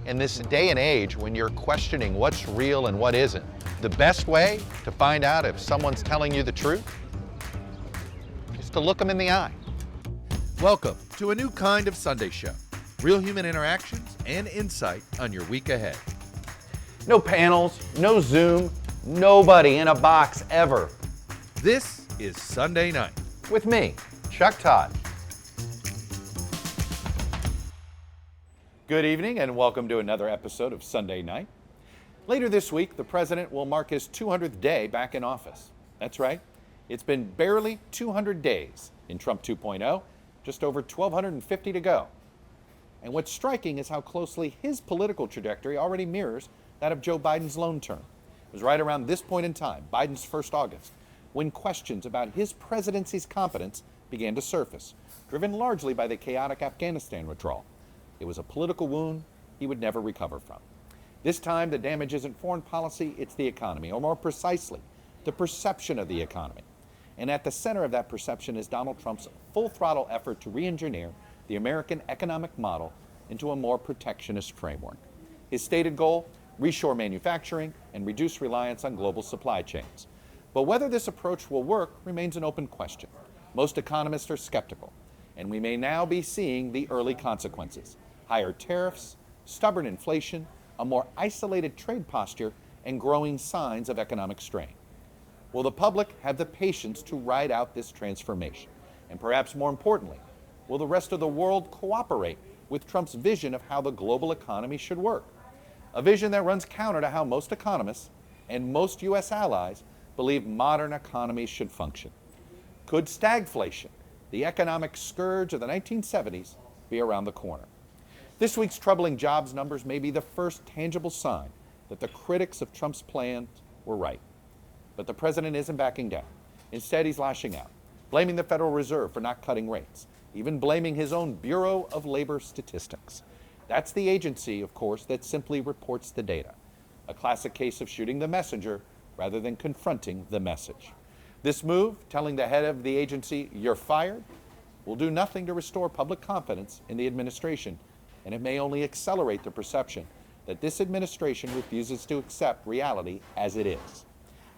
In this day and age when you're questioning what's real and what isn't, the best way to find out if someone's telling you the truth is to look them in the eye. Welcome to a new kind of Sunday show. Real human interactions and insight on your week ahead. No panels, no Zoom, nobody in a box ever. This is Sunday Night. With me, Chuck Todd. Good evening and welcome to another episode of Sunday Night. Later this week, the president will mark his 200th day back in office. That's right. It's been barely 200 days in Trump 2.0, just over 1,250 to go. And what's striking is how closely his political trajectory already mirrors that of Joe Biden's lone term. It was right around this point in time, Biden's first August, when questions about his presidency's competence began to surface, driven largely by the chaotic Afghanistan withdrawal. It was a political wound he would never recover from. This time, the damage isn't foreign policy, it's the economy, or more precisely, the perception of the economy. And at the center of that perception is Donald Trump's full-throttle effort to re-engineer the American economic model into a more protectionist framework. His stated goal, reshore manufacturing and reduce reliance on global supply chains. But whether this approach will work remains an open question. Most economists are skeptical, and we may now be seeing the early consequences. Higher tariffs, stubborn inflation, a more isolated trade posture, and growing signs of economic strain. Will the public have the patience to ride out this transformation? And perhaps more importantly, will the rest of the world cooperate with Trump's vision of how the global economy should work? A vision that runs counter to how most economists and most U.S. allies believe modern economies should function. Could stagflation, the economic scourge of the 1970s, be around the corner? This week's troubling jobs numbers may be the first tangible sign that the critics of Trump's plans were right. But the president isn't backing down. Instead, he's lashing out, blaming the Federal Reserve for not cutting rates, even blaming his own Bureau of Labor Statistics. That's the agency, of course, that simply reports the data. A classic case of shooting the messenger rather than confronting the message. This move, telling the head of the agency, "You're fired," will do nothing to restore public confidence in the administration, and it may only accelerate the perception that this administration refuses to accept reality as it is.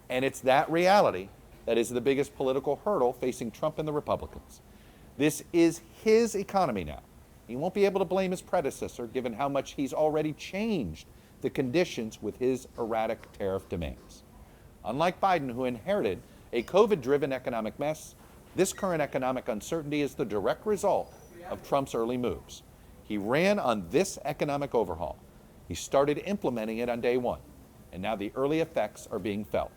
And it's that reality that is the biggest political hurdle facing Trump and the Republicans. This is his economy now. He won't be able to blame his predecessor, given how much he's already changed the conditions with his erratic tariff demands. Unlike Biden, who inherited a COVID-driven economic mess, this current economic uncertainty is the direct result of Trump's early moves. He ran on this economic overhaul. He started implementing it on day one, and now the early effects are being felt.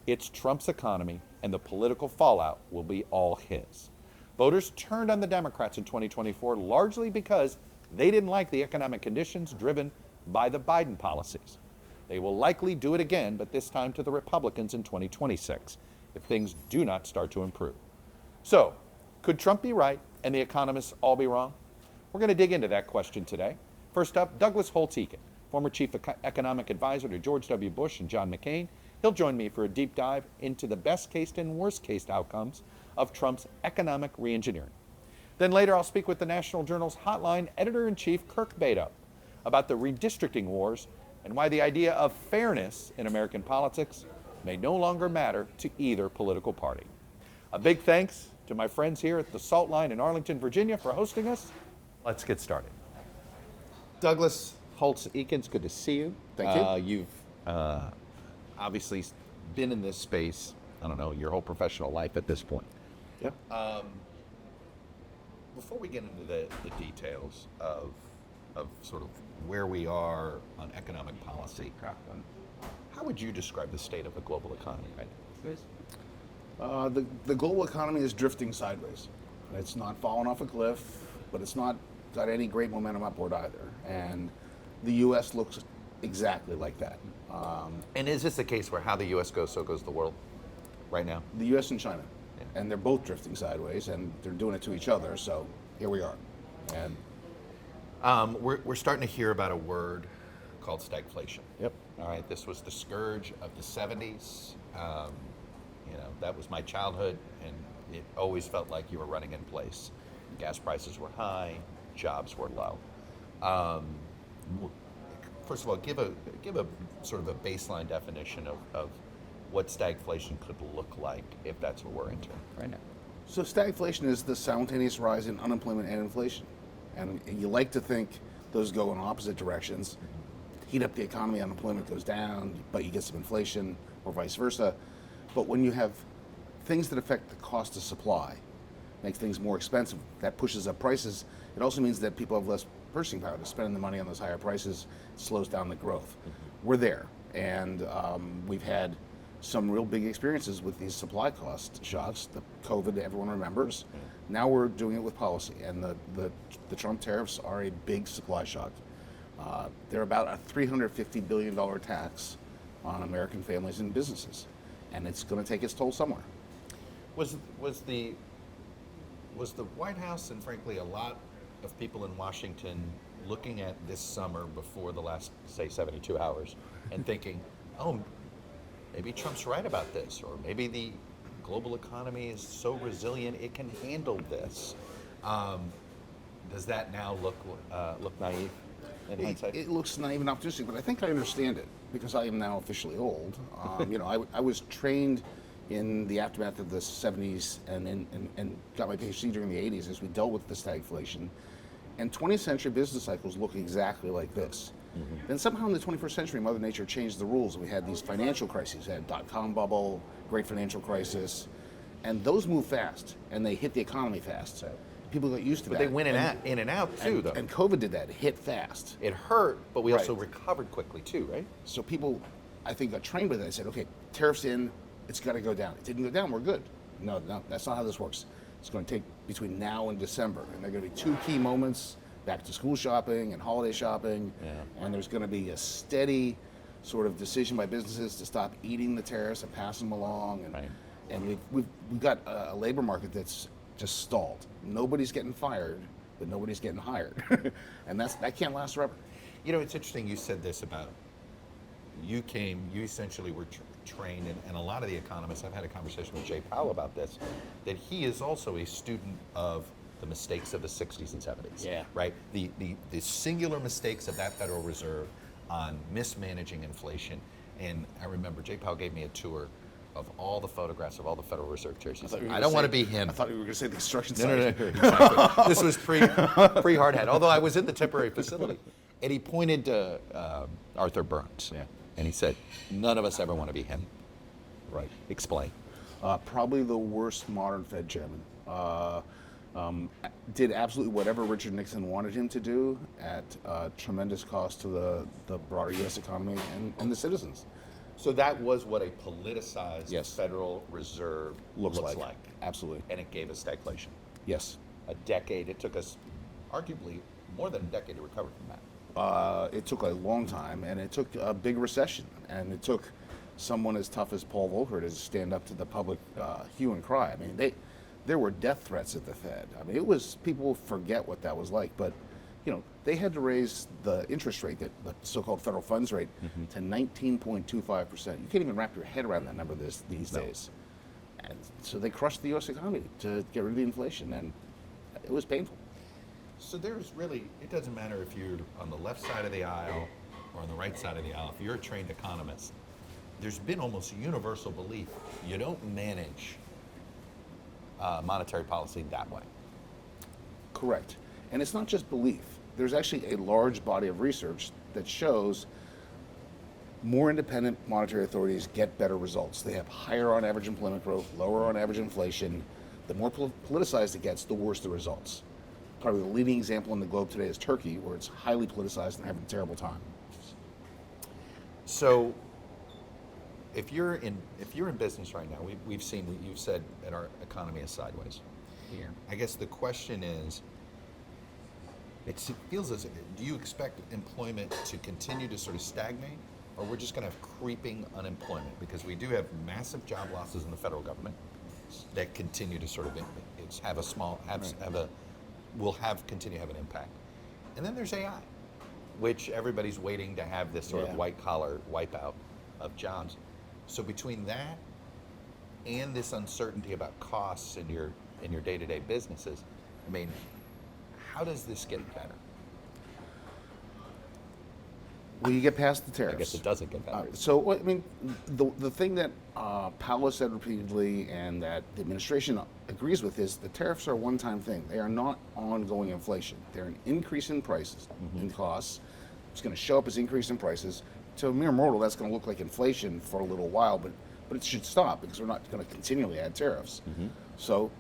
It's Trump's economy, and the political fallout will be all his. Voters turned on the Democrats in 2024 largely because they didn't like the economic conditions driven by the Biden policies. They will likely do it again, but this time to the Republicans in 2026, if things do not start to improve. So, could Trump be right and the economists all be wrong? We're going to dig into that question today. First up, Douglas Holz-Eakin, former chief economic advisor to George W. Bush and John McCain. He'll join me for a deep dive into the best case and worst case outcomes of Trump's economic reengineering. Then later, I'll speak with the National Journal's Hotline editor-in-chief, Kirk Bado, about the redistricting wars and why the idea of fairness in American politics may no longer matter to either political party. A big thanks to my friends here at the Salt Line in Arlington, Virginia for hosting us. Let's get started. Douglas Holz-Eakin, it's good to see you. Thank you. You've obviously been in this space, I don't know, your whole professional life at this point. Yep. Before we get into the details of sort of where we are on economic policy, how would you describe the state of the global economy right now? The global economy is drifting sideways. It's not falling off a cliff, but it's not got any great momentum upward either. And the U.S. looks exactly like that. And is this a case where how the U.S. goes, so goes the world right now? The U.S. and China. Yeah. And they're both drifting sideways, and they're doing it to each other, so here we are. And we're starting to hear about a word called stagflation. Yep. All right, this was the scourge of the 70s. That was my childhood, and it always felt like you were running in place. Gas prices were high, jobs were low. First of all, give a sort of a baseline definition of what stagflation could look like if that's what we're into right now. So stagflation is the simultaneous rise in unemployment and inflation. And you like to think those go in opposite directions. Heat up the economy, unemployment goes down, but you get some inflation, or vice versa. But when you have things that affect the cost of supply, makes things more expensive, that pushes up prices, it also means that people have less purchasing power to spend the money on those higher prices, slows down the growth. We're there, and we've had some real big experiences with these supply cost shocks. The COVID, everyone remembers. Now we're doing it with policy, and the Trump tariffs are a big supply shock. They're about a $350 billion tax on American families and businesses, and it's going to take its toll somewhere. Was the White House and frankly a lot of people in Washington looking at this summer before the last, say, 72 hours and thinking, oh, maybe Trump's right about this, or maybe the global economy is so resilient it can handle this? Does that now look naive in hindsight? It looks naive and optimistic, but I think I understand it because I am now officially old. I was trained in the aftermath of the 70s and got my PhD during the 80s as we dealt with the stagflation. And 20th century business cycles look exactly like this. Mm-hmm. Then somehow in the 21st century, Mother Nature changed the rules. We had these financial crises. We had dot-com bubble, great financial crisis, and those move fast, and they hit the economy fast. People got used to that. But they went in and out too, though. And COVID did that. It hit fast. It hurt, but we Right. also recovered quickly too, right? So people, I think, got trained with it. They said, okay, tariffs in, it's got to go down. It didn't go down, we're good. No, that's not how this works. It's going to take between now and December, and there are going to be two key moments, back to school shopping and holiday shopping, and there's going to be a steady sort of decision by businesses to stop eating the tariffs and pass them along. And, Right. and we've got a labor market that's just stalled. Nobody's getting fired, but nobody's getting hired. And that can't last forever. You know, it's interesting you said this about you essentially were trained, and a lot of the economists, I've had a conversation with Jay Powell about this, that he is also a student of the mistakes of the 60s and 70s. Yeah. Right? The singular mistakes of that Federal Reserve on mismanaging inflation. And I remember Jay Powell gave me a tour of all the photographs of all the Federal Reserve chairs. He said, I don't want to be him. I thought you were going to say the construction No, site. no, exactly. This was pre hard hat, although I was in the temporary facility. And he pointed to Arthur Burns. Yeah. And he said, none of us ever want to be him. Right. Explain. Probably the worst modern Fed chairman. Did absolutely whatever Richard Nixon wanted him to do at tremendous cost to the broader U.S. economy and the citizens. So that was what a politicized Yes. Federal Reserve Looks looks like. like. Absolutely. And it gave us stagflation. Yes. A decade. It took us arguably more than a decade to recover from that. It took a long time, and it took a big recession, and it took someone as tough as Paul Volcker to stand up to the public hue and cry. I mean, there were death threats at the Fed. I mean, people forget what that was like, but they had to raise the interest rate, the so-called federal funds rate, to 19.25%. You can't even wrap your head around that number these days. And so they crushed the U.S. economy to get rid of the inflation, and it was painful. So there's really, it doesn't matter if you're on the left side of the aisle or on the right side of the aisle. If you're a trained economist, there's been almost a universal belief you don't manage monetary policy that way. Correct. And it's not just belief. There's actually a large body of research that shows more independent monetary authorities get better results. They have higher on average employment growth, lower on average inflation. The more politicized it gets, the worse the results. Probably the leading example in the globe today is Turkey, where it's highly politicized and having a terrible time. So if you're in business right now, we've seen what you've said that our economy is sideways here. I guess the question is, it feels as if, do you expect employment to continue to sort of stagnate, or we're just going to have creeping unemployment? Because we do have massive job losses in the federal government that continue to sort of continue to have an impact. And then there's AI, which everybody's waiting to have this sort of white collar wipeout of jobs. So between that and this uncertainty about costs in your day-to-day businesses, I mean, how does this get better? Well, you get past the tariffs. I guess it doesn't get better. So, I mean, the thing that Powell has said repeatedly and that the administration agrees with is the tariffs are a one-time thing. They are not ongoing inflation. They're an increase in prices, in costs. It's going to show up as increase in prices. To a mere mortal, that's going to look like inflation for a little while, but it should stop because we're not going to continually add tariffs. So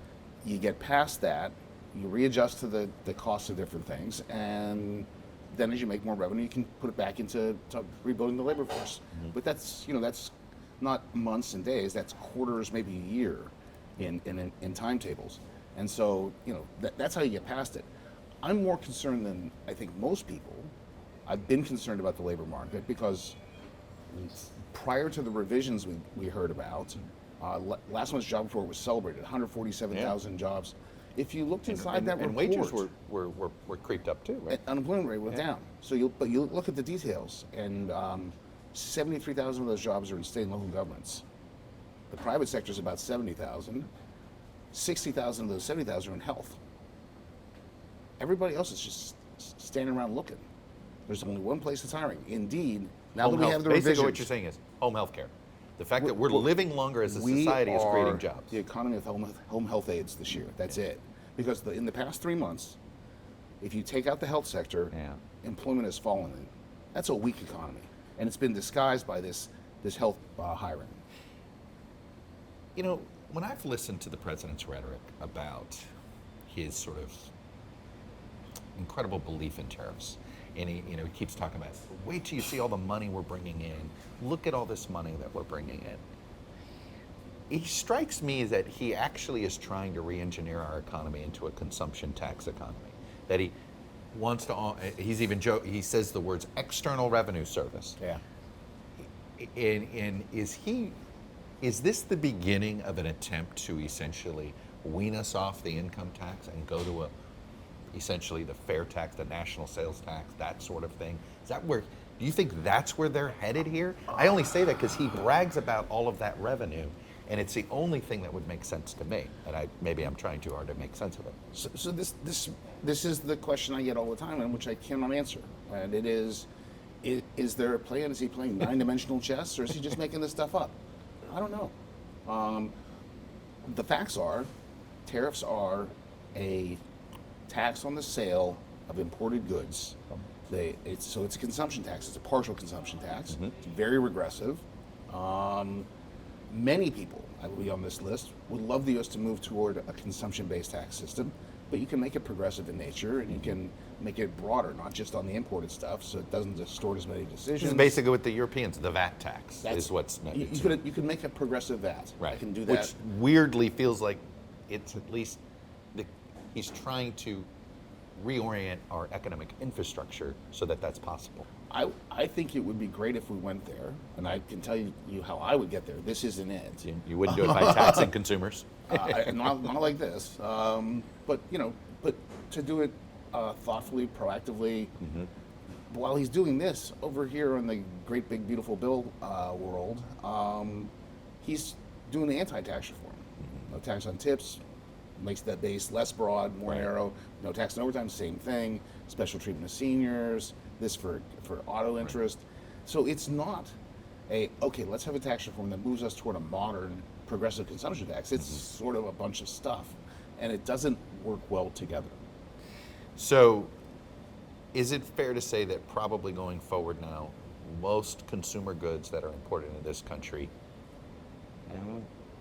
you get past that, you readjust to the cost of different things, and then as you make more revenue, you can put it back into rebuilding the labor force. But that's not months and days, that's quarters, maybe a year in timetables. And so, that's how you get past it. I'm more concerned than I think most people. I've been concerned about the labor market because prior to the revisions we heard about, last month's job report was celebrated, 147,000 jobs. If you looked inside that report, and wages were creeped up too, right? Unemployment rate went down. So you look at the details, and 73,000 of those jobs are in state and local governments. The private sector is about 70,000. 60,000 of those 70,000 are in health. Everybody else is just standing around looking. There's only one place that's hiring. Indeed, now that we have the Basically, revisions, what you're saying is home health care. The fact that we're living longer as a society is creating jobs. The economy of home health aides this year. That's it. Because in the past 3 months, if you take out the health sector, employment has fallen. That's a weak economy, and it's been disguised by this health hiring. When I've listened to the president's rhetoric about his sort of incredible belief in tariffs, and he keeps talking about, wait till you see all the money we're bringing in. Look at all this money that we're bringing in. He strikes me that he actually is trying to re-engineer our economy into a consumption tax economy. That he wants to. He says the words external revenue service. Yeah. And is this the beginning of an attempt to essentially wean us off the income tax and go to essentially the fair tax, the national sales tax, that sort of thing? Do you think that's where they're headed here? I only say that because he brags about all of that revenue, and it's the only thing that would make sense to me. And maybe I'm trying too hard to make sense of it. So this is the question I get all the time, and which I cannot answer. And it is there a plan? Is he playing 9-dimensional chess, or is he just making this stuff up? I don't know. The facts are, tariffs are a tax on the sale of imported goods. It's a consumption tax. It's a partial consumption tax. It's very regressive. Many people, I will be on this list, would love the U.S. to move toward a consumption-based tax system, but you can make it progressive in nature, and you can make it broader, not just on the imported stuff, so it doesn't distort as many decisions. This is basically what the Europeans, the VAT tax, is what's meant. You can make a progressive VAT. Right. You can do that. Which weirdly feels like it's at least he's trying to reorient our economic infrastructure so that that's possible. I think it would be great if we went there, and I can tell you how I would get there. This isn't it. You wouldn't do it by taxing consumers. Not like this, but to do it thoughtfully, proactively. While he's doing this over here in the great big beautiful bill world, he's doing the anti-tax reform. No tax on tips, makes that base less broad, more narrow. No tax on overtime, same thing. Special treatment of seniors. This for auto interest. So it's not let's have a tax reform that moves us toward a modern progressive consumption tax. It's sort of a bunch of stuff, and it doesn't work well together. So is it fair to say that probably going forward now, most consumer goods that are imported into this country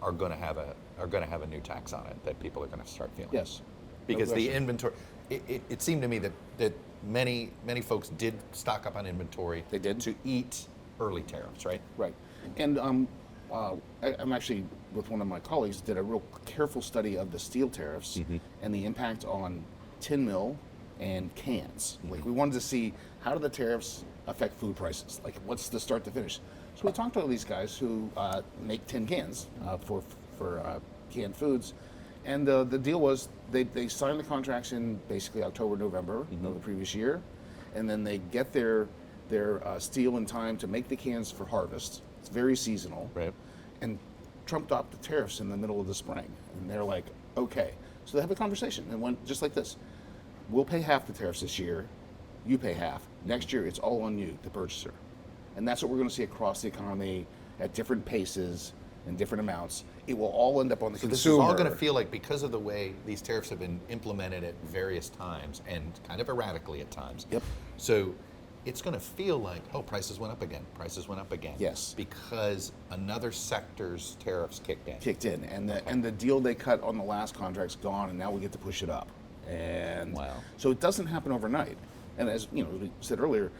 are going to have a new tax on it that people are going to start feeling? Yes. Because the inventory, it seemed to me that many folks did stock up on inventory. They did. To eat early tariffs, right? Right. And I'm actually, with one of my colleagues, did a real careful study of the steel tariffs and the impact on tin mill and cans. Like, we wanted to see, how do the tariffs affect food prices? Like, what's the start to finish? So we talked to all these guys who make tin cans for canned foods. And the deal was they signed the contracts in basically October, November of the previous year, and then they get their steel in time to make the cans for harvest. It's very seasonal. Right. And Trump dropped the tariffs in the middle of the spring, and they're like, okay. So they have a conversation and went just like this: we'll pay half the tariffs this year, you pay half. Next year, it's all on you, the purchaser. And that's what we're going to see across the economy at different paces and different amounts. It will all end up on the So consumer. this is all going to feel like, because of the way these tariffs have been implemented at various times and kind of erratically at times. Yep. So it's going to feel like, oh, prices went up again. Prices went up again. Yes. Because another sector's tariffs kicked in. And the deal they cut on the last contract's gone, and now we get to push it up. And Wow. so it doesn't happen overnight. And as you know, we said earlier,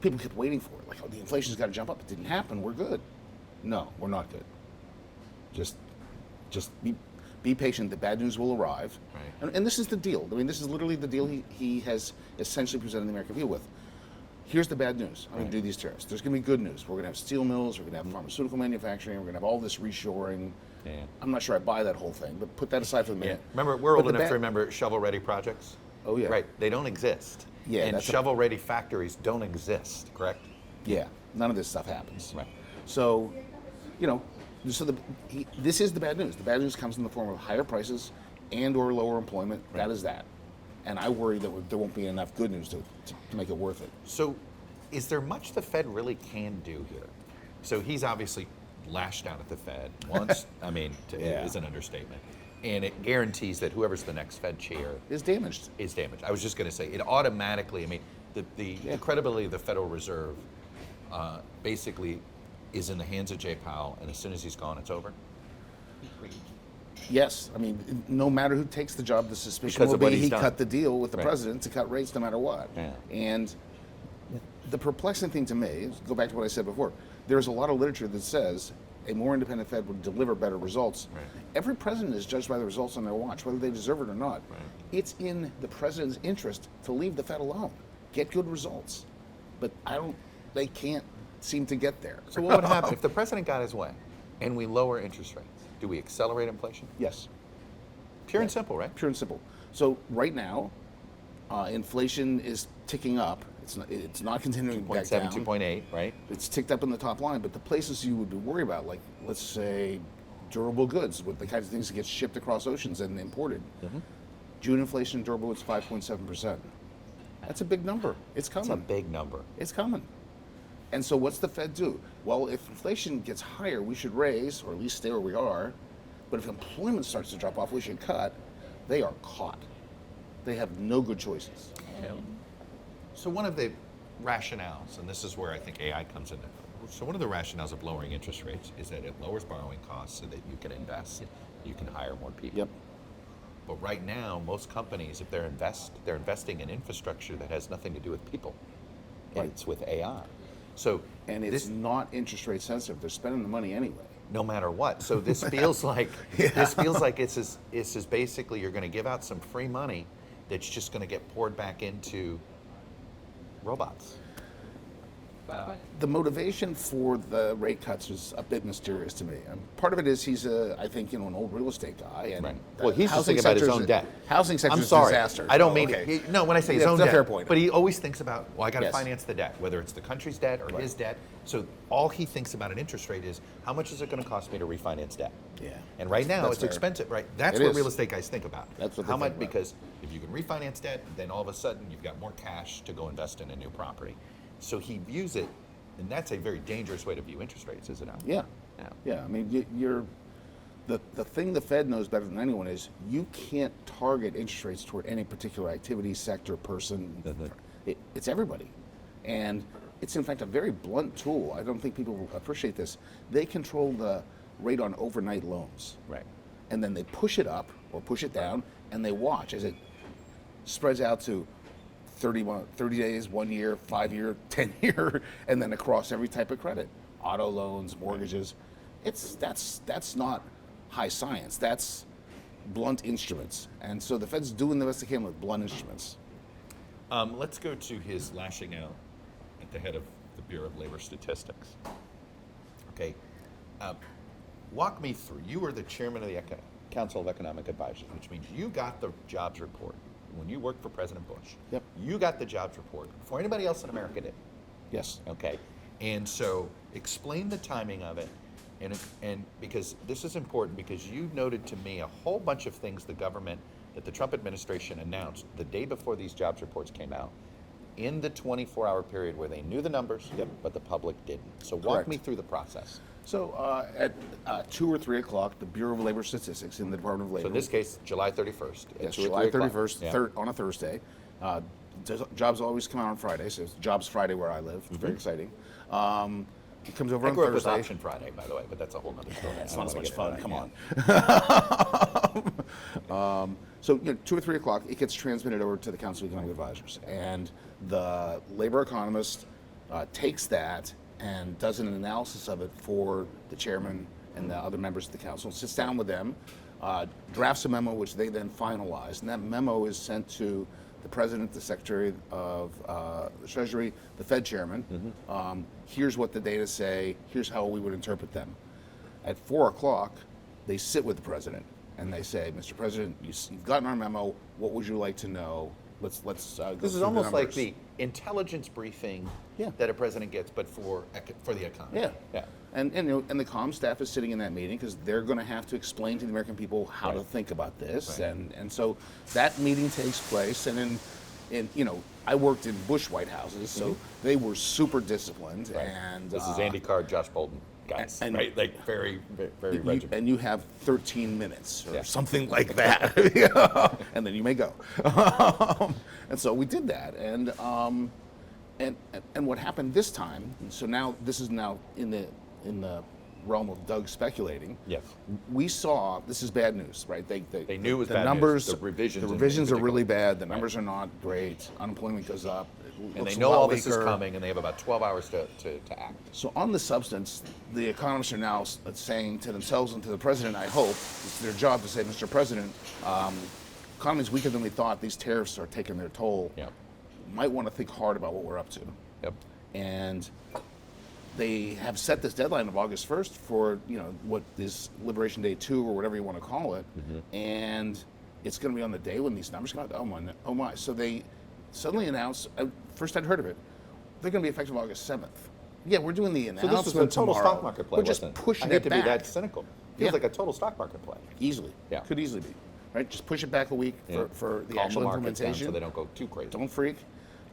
people kept waiting for it. Like, oh, the inflation's got to jump up. It didn't happen. We're good. No, we're not good. Just be patient. The bad news will arrive. Right. And this is the deal. I mean, this is literally the deal he has essentially presented the American people with. Here's the bad news. I'm going to do these tariffs. There's going to be good news. We're going to have steel mills. We're going to have pharmaceutical manufacturing. We're going to have all this reshoring. Yeah. I'm not sure I buy that whole thing, but put that aside for the minute. Remember, we're But old the enough to remember shovel-ready projects. Oh, yeah. Right. They don't exist. Yeah, And that's a- shovel-ready factories don't exist. Correct. Yeah, none of this stuff happens. Right. So, you know, this is the bad news. The bad news comes in the form of higher prices and/or lower employment. Right. That is that. And I worry that there won't be enough good news to make it worth it. So, is there much the Fed really can do here? So he's obviously lashed out at the Fed once. I mean, Yeah. is an understatement. And it guarantees that whoever's the next Fed chair It's damaged. is damaged. I was just going to say, it automatically, I mean, the credibility of the Federal Reserve basically is in the hands of Jay Powell, and as soon as he's gone, it's over. Yes, I mean, no matter who takes the job, the suspicion Because will of what be he's he done. cut the deal with the Right. president to cut rates no matter what. Yeah. And the perplexing thing to me is, go back to what I said before, there's a lot of literature that says a more independent Fed would deliver better results. Right. Every president is judged by the results on their watch, whether they deserve it or not. Right. It's in the president's interest to leave the Fed alone, get good results. But they can't seem to get there. So what would happen if the president got his way and we lower interest rates? Do we accelerate inflation? Yes. Pure and simple, right? Pure and simple. So right now, inflation is ticking up. It's not continuing back 2.7, down. 2.8, right? It's ticked up in the top line, but the places you would be worried about, like let's say durable goods, with the kinds of things that get shipped across oceans and imported. Mm-hmm. June inflation in durable goods 5.7%. That's a big number. It's coming. It's a big number. It's coming. And so what's the Fed do? Well, if inflation gets higher, we should raise, or at least stay where we are. But if employment starts to drop off, we should cut. They are caught. They have no good choices. So one of the rationales, and this is where I think AI comes in. So one of the rationales of lowering interest rates is that it lowers borrowing costs so that you can invest, you can hire more people. Yep. But right now, most companies, if they're investing in infrastructure that has nothing to do with people. And Right. it's with AI. So And it's not interest rate sensitive. They're spending the money anyway. no matter what. So this feels like it's just basically you're going to give out some free money that's just going to get poured back into robots. The motivation for the rate cuts is a bit mysterious to me. Part of it is he's I think, an old real estate guy, and Right. the Well, he's just housing thinking about his sector's own a- debt. Housing sector I'm is sorry. a disaster. I don't so, mean okay. no. When I say his Yeah, own that's a debt, fair point. But he always thinks about, well, I got to Yes. finance the debt, whether it's the country's debt or his debt. So all he thinks about an interest rate is how much is it going to cost me to refinance debt? Yeah. And right now That's it's fair. expensive, right? That's It what is. real estate guys think about. That's what they how much think about. because if you can refinance debt, then all of a sudden you've got more cash to go invest in a new property. So he views it, and that's a very dangerous way to view interest rates, is it not? Yeah. Yeah. Yeah. I mean, you're the thing the Fed knows better than anyone is you can't target interest rates toward any particular activity, sector, person. It's everybody. And it's, in fact, a very blunt tool. I don't think people appreciate this. They control the rate on overnight loans. Right. And then they push it up or push it down, and they watch as it spreads out to 30 days, 1 year, 5 year, 10 year, and then across every type of credit. Auto loans, mortgages. That's not high science. That's blunt instruments. And so the Fed's doing the best they can with blunt instruments. Let's go to his lashing out at the head of the Bureau of Labor Statistics. Okay. Walk me through. You were the chairman of the Council of Economic Advisors, which means you got the jobs report when you worked for President Bush. Yep. You got the jobs report before anybody else in America did. Yes. Okay. And so explain the timing of it. And because this is important, because you noted to me a whole bunch of things the government that the Trump administration announced the day before these jobs reports came out, in the 24-hour period where they knew the numbers, but the public didn't. So walk Correct. me through the process. So at 2 or 3 o'clock, the Bureau of Labor Statistics in the Department of Labor. So in this case, July 31st. at Yes, 2 or July 3 o'clock. 31st, Yeah. on a Thursday. Jobs always come out on Friday, so it's Jobs Friday where I live. It's very exciting. It comes over I on grew up with Thursday. Auction Friday, by the way, but that's a whole nother story. It's I not don't as wanna much get fun. into that. Come on. So 2 or 3 o'clock, it gets transmitted over to the Council of Economic Advisors, and the labor economist takes that and does an analysis of it for the chairman and the other members of the council. Sits down with them, drafts a memo, which they then finalize, and that memo is sent to the president, the secretary of the Treasury, the Fed chairman. Here's what the data say. Here's how we would interpret them. At 4 o'clock, they sit with the president and they say, "Mr. President, you've gotten our memo. What would you like to know? Let's go This through is the almost like numbers." the intelligence briefing Yeah. that a president gets, but for the economy. Yeah. Yeah. And the comm staff is sitting in that meeting because they're going to have to explain to the American people how to Right. think about this, Right. and so that meeting takes place. And I worked in Bush White Houses, so they were super disciplined. Right. And This is Andy Card, Josh Bolden guys, and- right? Like very, very regimented. and you have 13 minutes or Yeah. something like that, and then you may go. And so we did that, and what happened this time? So now this is now in the realm of Doug speculating. Yes. We saw this is bad news, right? They knew it was the bad news. numbers. The revisions in are particular. really bad. The numbers are not great. Unemployment goes up. It And looks they a know lot all this is weaker. coming, and they have about 12 hours to act. So on the substance, the economists are now saying to themselves and to the president, I hope, it's their job to say, Mr. President, economy's weaker than we thought. These tariffs are taking their toll. Yep. Might want to think hard about what we're up to. Yep. And they have set this deadline of August 1st for, what is Liberation Day 2 or whatever you want to call it. And it's going to be on the day when these numbers come out. Oh my. So they suddenly announced, first I'd heard of it, they're going to be effective August 7th. Yeah, we're doing the So announcement this was a total tomorrow. stock market play, We're just wasn't it? pushing I hate it to back. be that cynical. Feels Yeah. like a total stock market play. Easily. Yeah. Could easily be. Right? Just push it back a week for the Calm actual markets down implementation. so they don't go too crazy. Don't freak.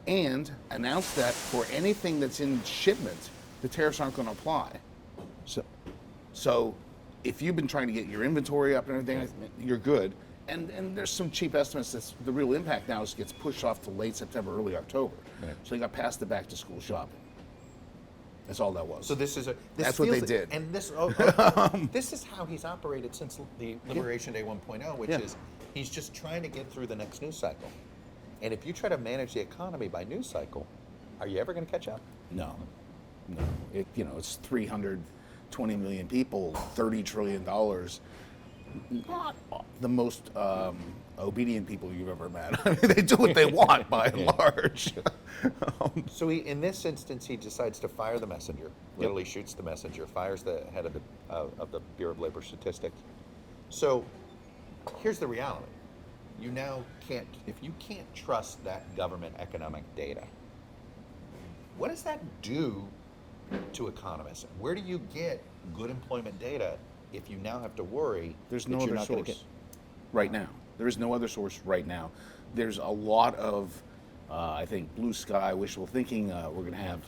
And announce that for anything that's in shipment, the tariffs aren't going to apply. So if you've been trying to get your inventory up and everything, you're good. And there's some cheap estimates that the real impact now gets pushed off to late September, early October. Right. So they got past the back to school shopping. That's all that was. So this is That's what they did. And this this is how he's operated since the Liberation Day 1.0, which Yeah. is he's just trying to get through the next news cycle. And if you try to manage the economy by news cycle, are you ever going to catch up? No. It's 320 million people, $30 trillion. Not the most obedient people you've ever met. I mean, they do what they want by and large. So in this instance, he decides to fire the messenger. Literally shoots the messenger, fires the head of the Bureau of Labor Statistics. So here's the reality: you now can't, if you can't trust that government economic data, what does that do to economists? Where do you get good employment data if you now have to worry There's that no you're other not gonna source right now. There is no other source right now. There's a lot of, I think, blue sky wishful thinking. We're going to have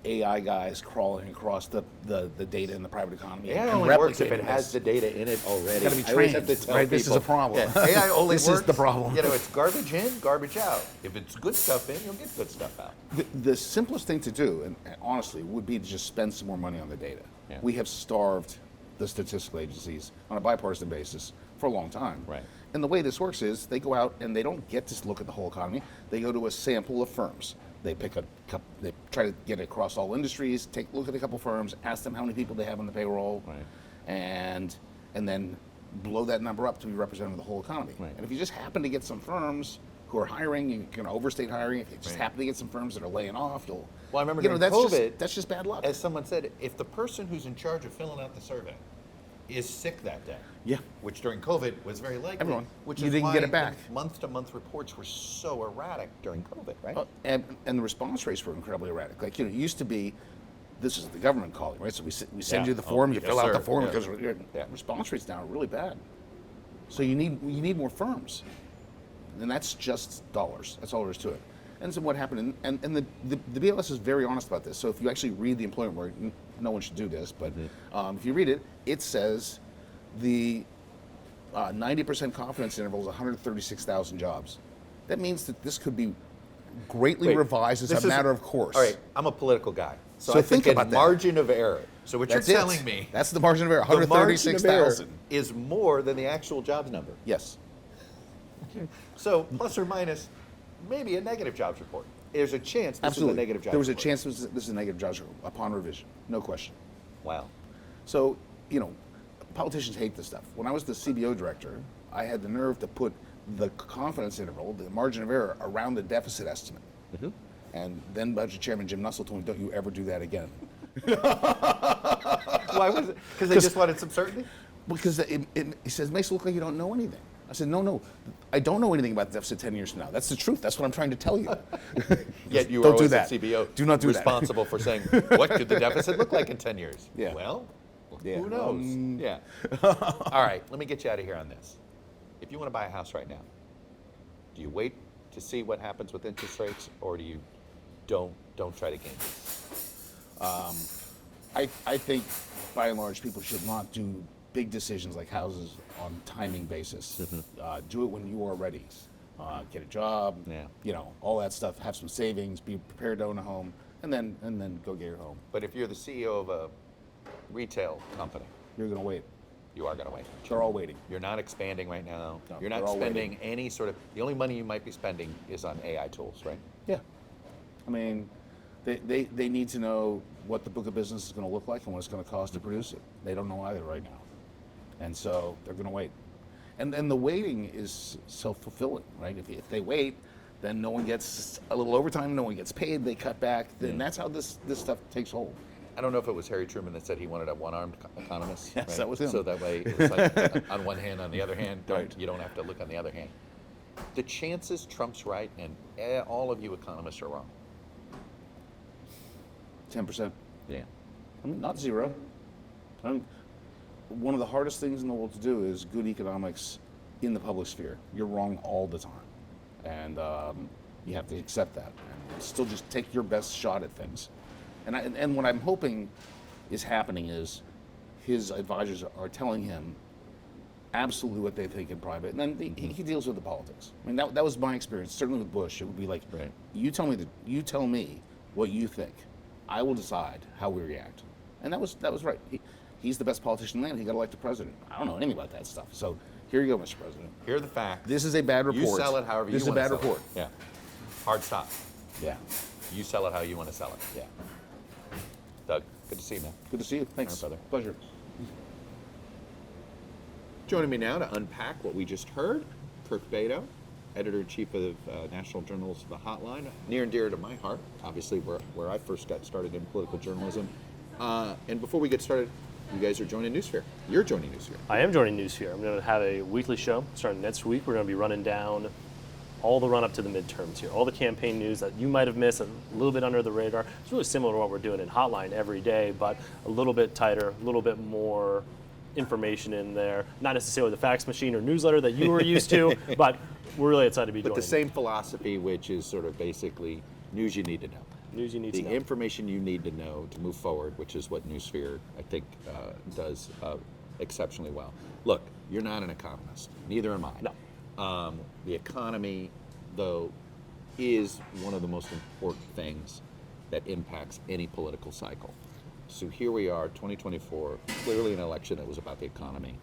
AI guys crawling across the data in the private economy. AI and only works if replicating it has this. the data in it already. Gotta be I always have trained, to tell right? This is people, a problem. yeah, AI only This is works. the problem. It's garbage in, garbage out. If it's good stuff in, you'll get good stuff out. The simplest thing to do, and honestly, would be to just spend some more money on the data. Yeah. We have starved the statistical agencies on a bipartisan basis for a long time. Right. And the way this works is they go out and they don't get to look at the whole economy. They go to a sample of firms. They pick a couple, they try to get it across all industries, take a look at a couple firms, ask them how many people they have on the payroll, Right. and then blow that number up to be representative of the whole economy. Right. And if you just happen to get some firms who are hiring, you can overstate hiring. If you just Right. happen to get some firms that are laying off, you'll. Well, I remember you know, during that's COVID, that's just bad luck. as someone said, if the person who's in charge of filling out the survey is sick that day, Yeah. which during COVID was very likely, Everyone. which You is didn't why get it back. the month-to-month reports were so erratic during COVID, right? And the response rates were incredibly erratic. Like, it used to be, this is the government calling, right? So we send Yeah. you the form, you yes, fill out sir. the form, Yeah. because response rates now are really bad. So you need more firms. And that's just dollars. That's all there is to it. And so what happened, and the BLS is very honest about this. So if you actually read the employment report, no one should do this, but if you read it, it says the 90% confidence interval is 136,000 jobs. That means that this could be greatly revised as a matter of course. All right, I'm a political guy, so So I think about that. margin of error. So what That's you're it. telling me, That's the margin of error, the margin of error 136,000. is more than the actual jobs number. Yes. So plus or minus, maybe a negative jobs report. There's a chance this Absolutely. is a negative jobs There was a report. chance this is a negative jobs report upon revision, no question. Wow. So, politicians hate this stuff. When I was the CBO director, I had the nerve to put the confidence interval, the margin of error, around the deficit estimate. And then Budget Chairman Jim Nussle told me, don't you ever do that again. Why was it? Because they just wanted some certainty? Because he says, it makes it look like you don't know anything. I said, no, I don't know anything about the deficit 10 years from now. That's the truth. That's what I'm trying to tell you. Yet you were Don't do always that. at CBO Do not do that. responsible for saying, what could the deficit look like in 10 years? Yeah. Well, Yeah. who knows? Yeah. All right, let me get you out of here on this. If you want to buy a house right now, do you wait to see what happens with interest rates, or do you don't try to game it? I think, by and large, people should not do big decisions like houses on timing basis. Do it when you are ready. Get a job, all that stuff. Have some savings. Be prepared to own a home, and then go get your home. But if you're the CEO of a retail company, You're going to wait. you are going to wait. They're all waiting. You're not expanding right now. No, You're not they're all spending any sort of. The only money you might be spending is on AI tools, right? Yeah. I mean, they need to know what the book of business is going to look like and what it's going to cost to produce it. They don't know either right now. And so they're going to wait. And the waiting is self-fulfilling, right? If they wait, then no one gets a little overtime, no one gets paid, they cut back. Then that's how this stuff takes hold. I don't know if it was Harry Truman that said he wanted a one-armed economist. Yes, right? that was him. So that way, it was like on one hand, on the other hand, Right. you don't have to look on the other hand. The chances Trump's right and all of you economists are wrong. 10%. Yeah. I mean, not zero. One of the hardest things in the world to do is good economics in the public sphere. You're wrong all the time. And you have to accept that. And still just take your best shot at things. And what I'm hoping is happening is his advisors are telling him absolutely what they think in private. And then he deals with the politics. I mean, that was my experience. Certainly with Bush, it would be like, Right. you tell me what you think. I will decide how we react. And that was right. He's the best politician in the land. He got elected president. I don't know anything about that stuff. So here you go, Mr. President. Here are the facts. This is a bad report. You sell it however you This is a want to bad sell report. it. Yeah. Hard stop. Yeah. You sell it how you want to sell it. Yeah. Doug, good to see you, man. Good to see you. Thanks. All right, brother. Pleasure. Joining me now to unpack what we just heard, Kirk Bado, editor-in-chief of national journals, The Hotline, near and dear to my heart, obviously where I first got started in political journalism. And before we get started, you guys are joining Noosphere. You're joining Noosphere. I am joining Noosphere. I'm going to have a weekly show starting next week. We're going to be running down all the run-up to the midterms here, all the campaign news that you might have missed, a little bit under the radar. It's really similar to what we're doing in Hotline every day, but a little bit tighter, a little bit more information in there. Not necessarily the fax machine or newsletter that you were used to, but we're really excited to be But joining. the same philosophy, which is sort of basically news you need to know. News you need to The know. information you need to know to move forward, which is what Noosphere, I think, does exceptionally well. Look, you're not an economist. Neither am I. No. The economy, though, is one of the most important things that impacts any political cycle. So here we are, 2024, clearly an election that was about the economy.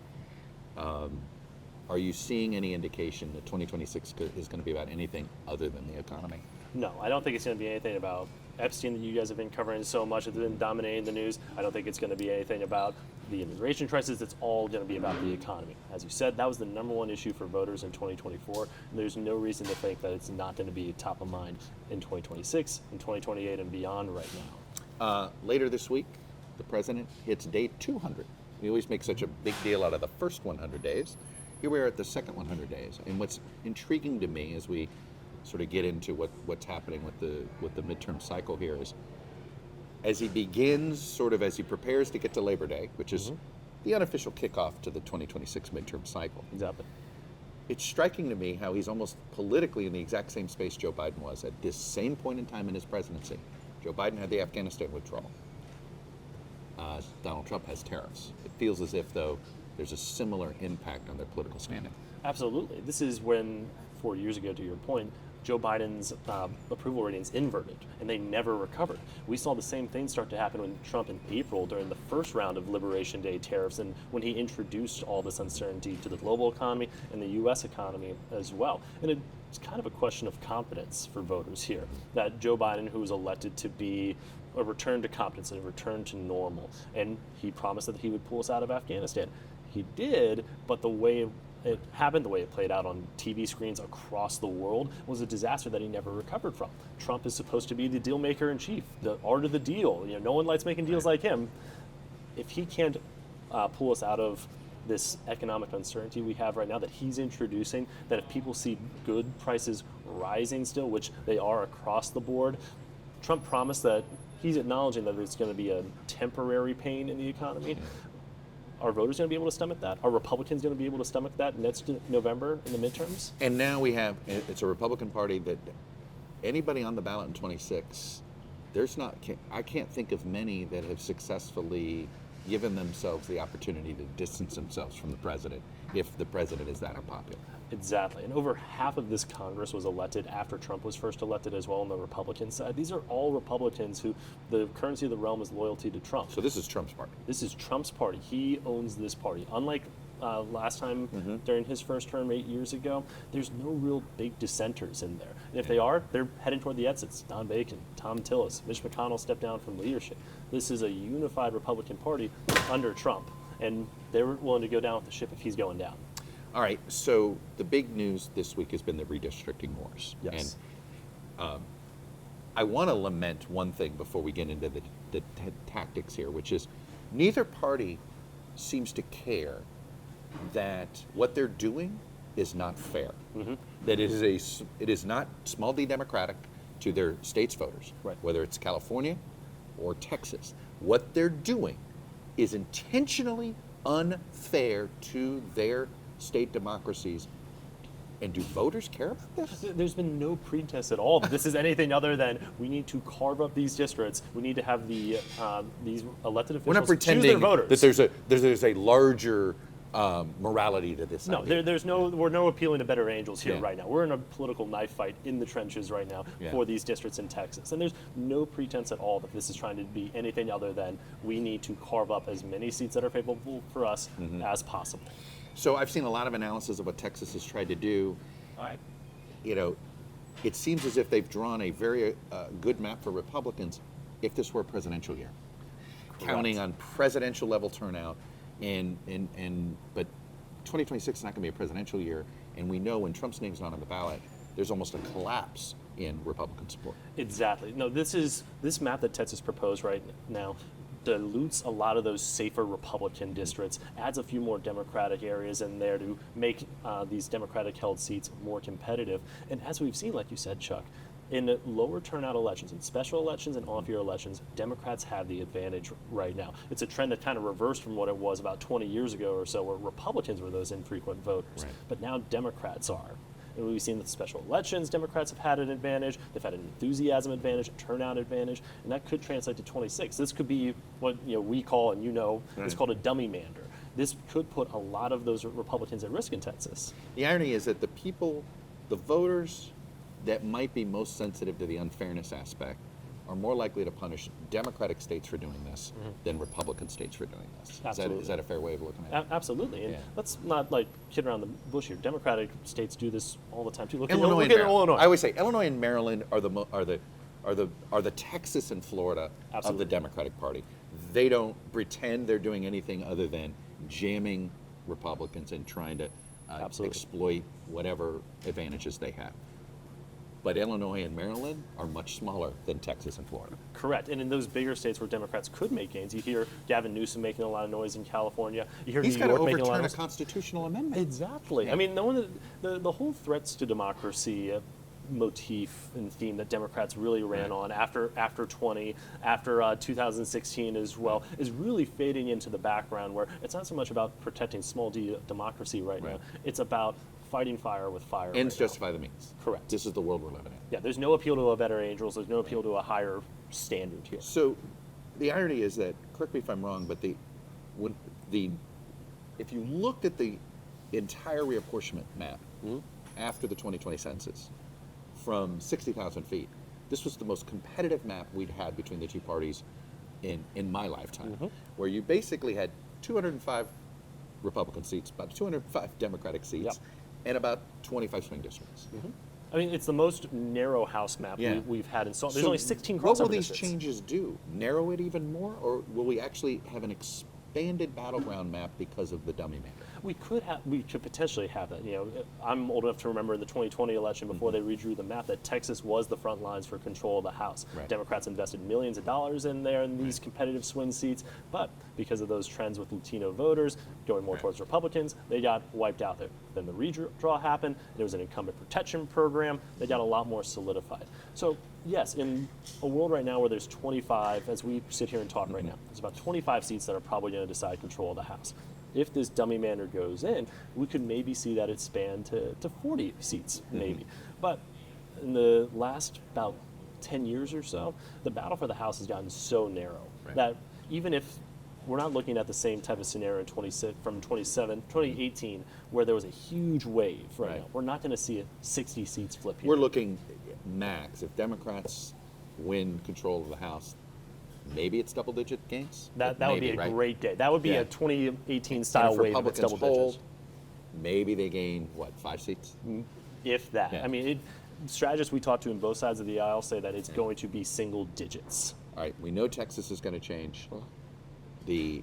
Are you seeing any indication that 2026 is going to be about anything other than the economy? No, I don't think it's going to be anything about Epstein that you guys have been covering so much. It's been dominating the news. I don't think it's going to be anything about the immigration crisis. It's all going to be about the economy. As you said, that was the number one issue for voters in 2024. And there's no reason to think that it's not going to be top of mind in 2026, in 2028, and beyond right now. Later this week, the president hits day 200. We always make such a big deal out of the first 100 days. Here we are at the second 100 days. And what's intriguing to me as we sort of get into what's happening with the midterm cycle here is, as he begins, sort of as he prepares to get to Labor Day, which is the unofficial kickoff to the 2026 midterm cycle, Exactly. it's striking to me how he's almost politically in the exact same space Joe Biden was at this same point in time in his presidency. Joe Biden had the Afghanistan withdrawal. Donald Trump has tariffs. It feels as if, though, there's a similar impact on their political standing. Absolutely. This is when, 4 years ago, to your point, Joe Biden's approval ratings inverted, and they never recovered. We saw the same thing start to happen when Trump in April, during the first round of Liberation Day tariffs, and when he introduced all this uncertainty to the global economy and the U.S. economy as well. And it's kind of a question of competence for voters here, that Joe Biden, who was elected to be a return to competence, a return to normal, and he promised that he would pull us out of Afghanistan. He did, but the way it happened, the way it played out on TV screens across the world, was a disaster that he never recovered from. Trump is supposed to be the deal maker in chief, the art of the deal. No one likes making deals like him. If he can't pull us out of this economic uncertainty we have right now that he's introducing, that if people see good prices rising still, which they are across the board, Trump promised that he's acknowledging that there's going to be a temporary pain in the economy. Are voters going to be able to stomach that? Are Republicans going to be able to stomach that next November in the midterms? And now it's a Republican Party that anybody on the ballot in 26, I can't think of many that have successfully given themselves the opportunity to distance themselves from the president if the president is that unpopular. Exactly. And over half of this Congress was elected after Trump was first elected as well on the Republican side. These are all Republicans who the currency of the realm is loyalty to Trump. So this is Trump's party. This is Trump's party. He owns this party. Unlike last time during his first term 8 years ago, there's no real big dissenters in there. And if they are, they're heading toward the exits. Don Bacon, Tom Tillis, Mitch McConnell stepped down from leadership. This is a unified Republican Party under Trump. And they're willing to go down with the ship if he's going down. All right, so the big news this week has been the redistricting wars. Yes. And I want to lament one thing before we get into the tactics here, which is neither party seems to care that what they're doing is not fair. That it is not small d democratic to their state's voters, right, whether it's California or Texas. What they're doing is intentionally unfair to their state democracies. And do voters care about this? There's been no pretense at all that this is anything other than we need to carve up these districts. We need to have these elected officials We're not pretending choose their voters. that there's a larger morality to this. No, idea. we're no appealing to better angels here Yeah. right now. We're in a political knife fight in the trenches right now for these districts in Texas. And there's no pretense at all that this is trying to be anything other than we need to carve up as many seats that are favorable for us as possible. So I've seen a lot of analysis of what Texas has tried to do. It seems as if they've drawn a very good map for Republicans if this were a presidential year. Correct. Counting on presidential level turnout, but 2026 is not going to be a presidential year, and we know when Trump's name's not on the ballot, there's almost a collapse in Republican support. Exactly. No, this map that Texas proposed right now dilutes a lot of those safer Republican districts, adds a few more Democratic areas in there to make these Democratic-held seats more competitive. And as we've seen, like you said, Chuck, in lower turnout elections, in special elections and off-year elections, Democrats have the advantage right now. It's a trend that kind of reversed from what it was about 20 years ago or so, where Republicans were those infrequent voters. Right. But now Democrats are. And we've seen that the special elections, Democrats have had an advantage. They've had an enthusiasm advantage, a turnout advantage, and that could translate to 26. This could be what we call, and it's called a dummy mander. This could put a lot of those Republicans at risk in Texas. The irony is that the voters that might be most sensitive to the unfairness aspect are more likely to punish Democratic states for doing this than Republican states for doing this. Absolutely. Is that a fair way of looking at it? Absolutely. And let's not kid around the bush here. Democratic states do this all the time too. Look Illinois at and Maryland. Illinois. I always say Illinois and Maryland are the Texas and Florida Absolutely. of the Democratic Party. They don't pretend they're doing anything other than jamming Republicans and trying to exploit whatever advantages they have. But Illinois and Maryland are much smaller than Texas and Florida. Correct. And in those bigger states where Democrats could make gains, you hear Gavin Newsom making a lot of noise in California. You hear He's New got to York making a lot overturn of a constitutional amendment. Exactly. Yeah. I mean, the whole threats to democracy motif and theme that Democrats really ran on after 2016 as well is really fading into the background, where it's not so much about protecting small d democracy right now. It's about fighting fire with fire. Ends right now. justify the means. Correct. This is the world we're living in. Yeah, there's no appeal to a better angels. There's no appeal to a higher standard here. So, the irony is that, correct me if I'm wrong, but if you looked at the entire reapportionment map after the 2020 census, from 60,000 feet, this was the most competitive map we'd had between the two parties in my lifetime, where you basically had 205 Republican seats, about 205 Democratic seats, Yep. and about 25 swing districts. I mean, it's the most narrow House map Yeah. we've had in so. There's So only 16 crossover what will these districts. changes do? Narrow it even more, or will we actually have an expanded battleground map because of the dummy map? We could potentially have that. You know, I'm old enough to remember in the 2020 election before they redrew the map that Texas was the front lines for control of the House. Right. Democrats invested millions of dollars in there in these competitive swing seats, but because of those trends with Latino voters going more towards Republicans, they got wiped out there. Then the redraw happened. There was an incumbent protection program. They got a lot more solidified. So yes, in a world right now where there's 25, as we sit here and talk right now, there's about 25 seats that are probably going to decide control of the House. If this dummy manner goes in, we could maybe see that expand to 40 seats, maybe. But in the last about 10 years or so, the battle for the House has gotten so narrow that even if we're not looking at the same type of scenario from 2018, where there was a huge wave right now, we're not going to see a 60 seats flip here. We're looking max. If Democrats win control of the House, maybe it's double-digit gains. That would be a great day. That would be Yeah. a 2018 And style if wave if it's Republicans double digits. hold, maybe they gain, what, 5 seats? If that. Yeah. I mean, strategists we talk to on both sides of the aisle say that it's going to be single digits. All right, we know Texas is going to change. The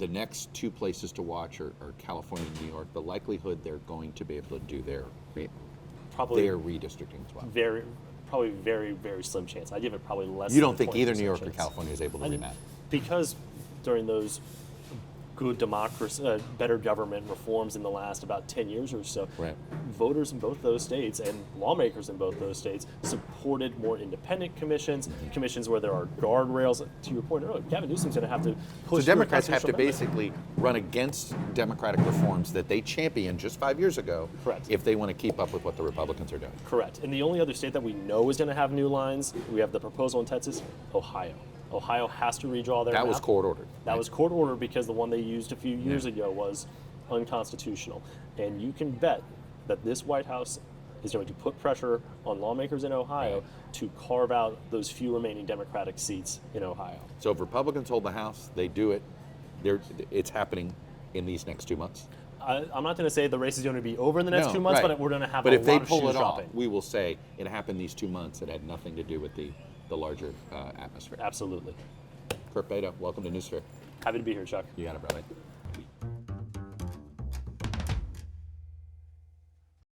next two places to watch are California and New York. The likelihood they're going to be able to do their Probably redistricting as well. probably very, very slim chance. I give it probably less You than don't think either New 20% York or chance. California is able to remap? Because during those good democracy, better government reforms in the last about 10 years or so, Right. voters in both those states and lawmakers in both those states supported more independent commissions, commissions where there are guardrails. To your point earlier, Gavin Newsom's going to have to So push through a Democrats have to constitutional amendment. basically run against Democratic reforms that they championed just 5 years ago. Correct. If they want to keep up with what the Republicans are doing. Correct. And the only other state that we know is going to have new lines, we have the proposal in Texas, Ohio. Ohio has to redraw their That was map. court ordered. That was court ordered because the one they used a few years ago was unconstitutional. And you can bet that this White House is going to put pressure on lawmakers in Ohio to carve out those few remaining Democratic seats in Ohio. So if Republicans hold the House, they do it. It's happening in these next 2 months. I'm not going to say the race is going to be over in the next No, 2 months, right. but we're going to have But a if they lot of pull shoes it off, dropping. we will say it happened these 2 months. It had nothing to do with the larger atmosphere. Absolutely. Kirk Bado, welcome to Noosphere. Happy to be here, Chuck. You got it, brother.